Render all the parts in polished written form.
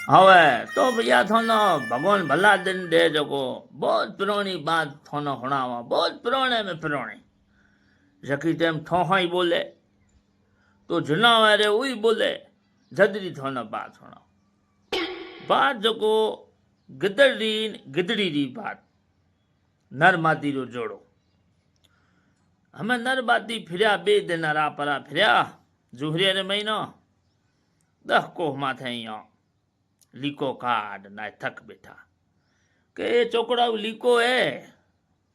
हवे तो भैया थोनो भगवान भला दिन दे जको बहुत पुरानी बात थोनो सुनावा बहुत पुराने में पुरानी जकी टाइम ठोहा ही बोले तो जनावरे वही बोले जदरी थोनो बात सुना बात जको गिदड़ी री बात नर मादी रो जोड़ो हमें नर मादी फिरिया बे दिन रा परा फिरिया जुहरिया रे महीनो 10 कोह माथे यहाँ लीको काट ना थक बैठा के चोकड़ा लीको है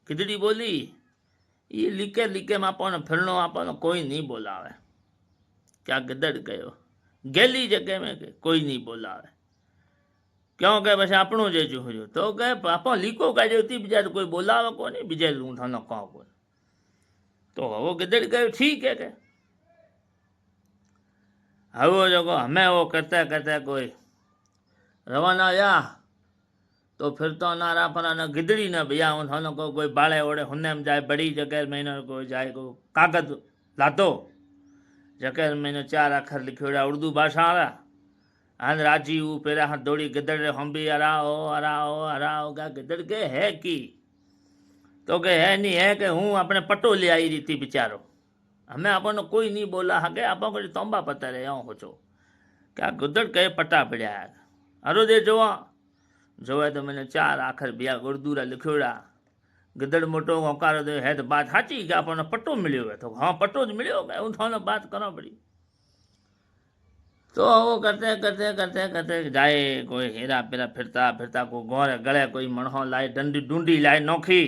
खिचड़ी बोली ये लीके लीके में अपन फिरनो अपन कोई नहीं बोलावे क्या गिदड़ कहो गेली जगह में के कोई नहीं बोलावे क्यों कहे बस अपनो जे जुहरियो तो कहे पापा लीको काढ़ियो थी बीजा कोई बोलावे को नहीं बीजे लूं थानो कहो को तो वो गिदड़ कहो ठीक है के वो जो हमें वो करते करते कोई रवाना या तो फिर तो नारा परा न गिदड़ी न भैया हूँ थानो को कोई बाड़े ओड़े हुने में जाए बड़ी जगह महीने को जाए को कागज लातो जगह महीने 4 अखर लिखोड़ा उर्दू भाषा वाला हन राजी हूँ पेरा हाथ दौड़ी गिदड़ हम भी अराओ का गिदड़ के है की तो के है नहीं है कि हूँ अपने पटो ले आई रीति बेचारो हमें अपन कोई नहीं बोला हगे आप तोंबा पता रहे हो छो क्या गिदड़ कहे पटा पड़ा है अरो दे जोवे तो मैंने 4 आखर बिया गुरदूरा लिखोड़ा गिदड़ मोटो होकारो दे है तो बात साची कि अपन पट्टो मिलियो है तो हाँ पट्टो ज मिलियो है उन थाने बात करो पड़ी तो वो करते करते करते करते जाए कोई हेरा पेरा फिरता फिरता को गोरे गले कोई मणहो लाए डंडी डूंडी लाए नोखी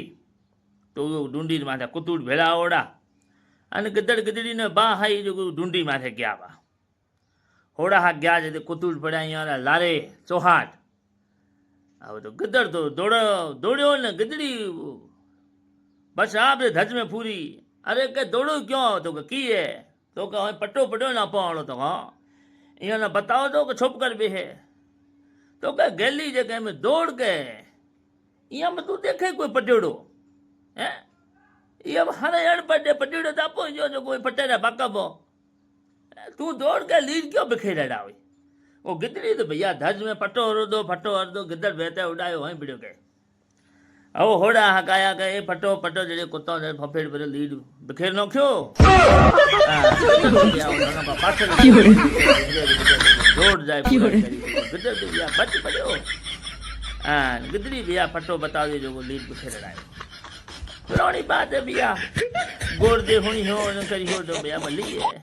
तो वो डूंडी माथे कुतूड़ भेड़ा ओड़ा अने गिदड़ गिदड़ी ने बा हाई जो डूंडी माथे गया बा होड़ा हा गया जैसे कुतूड़ पड़ा यहाँ लारे चौहाट अब तो गिदड़ तो दौड़ो ने गिदड़ी बस आप धज में पूरी अरे के दौड़ो क्यों तो की है तो कह पट्टो पड़ो ना पाओ तो हाँ यहाँ ना बताओ तो छुप कर भी है तो कह गैली जगह में दौड़ के यहाँ में तू देखे कोई पटेड़ो है ये अब हरे अड़ पटे पटेड़ो तापो जो कोई पटेरा बाका बो तू दौड़ के लीड क्यों बिखेरा हुई वो गिदड़ी तो भैया धज में फटो हरदो गिदड़ बहते उड़ायो वहीं बिड़ो के अब होड़ा हकाया के फटो पटो जड़े कुत्ता ने फफेड़ पर लीड बिखेर नो क्यों दौड़ जाए गिदड़ भैया बच पड़ो गिदड़ी भैया फटो बता दे जो लीड बिखेर रहा पुरानी बात है भैया गोर दे हुई हो करी हो तो भैया भली है।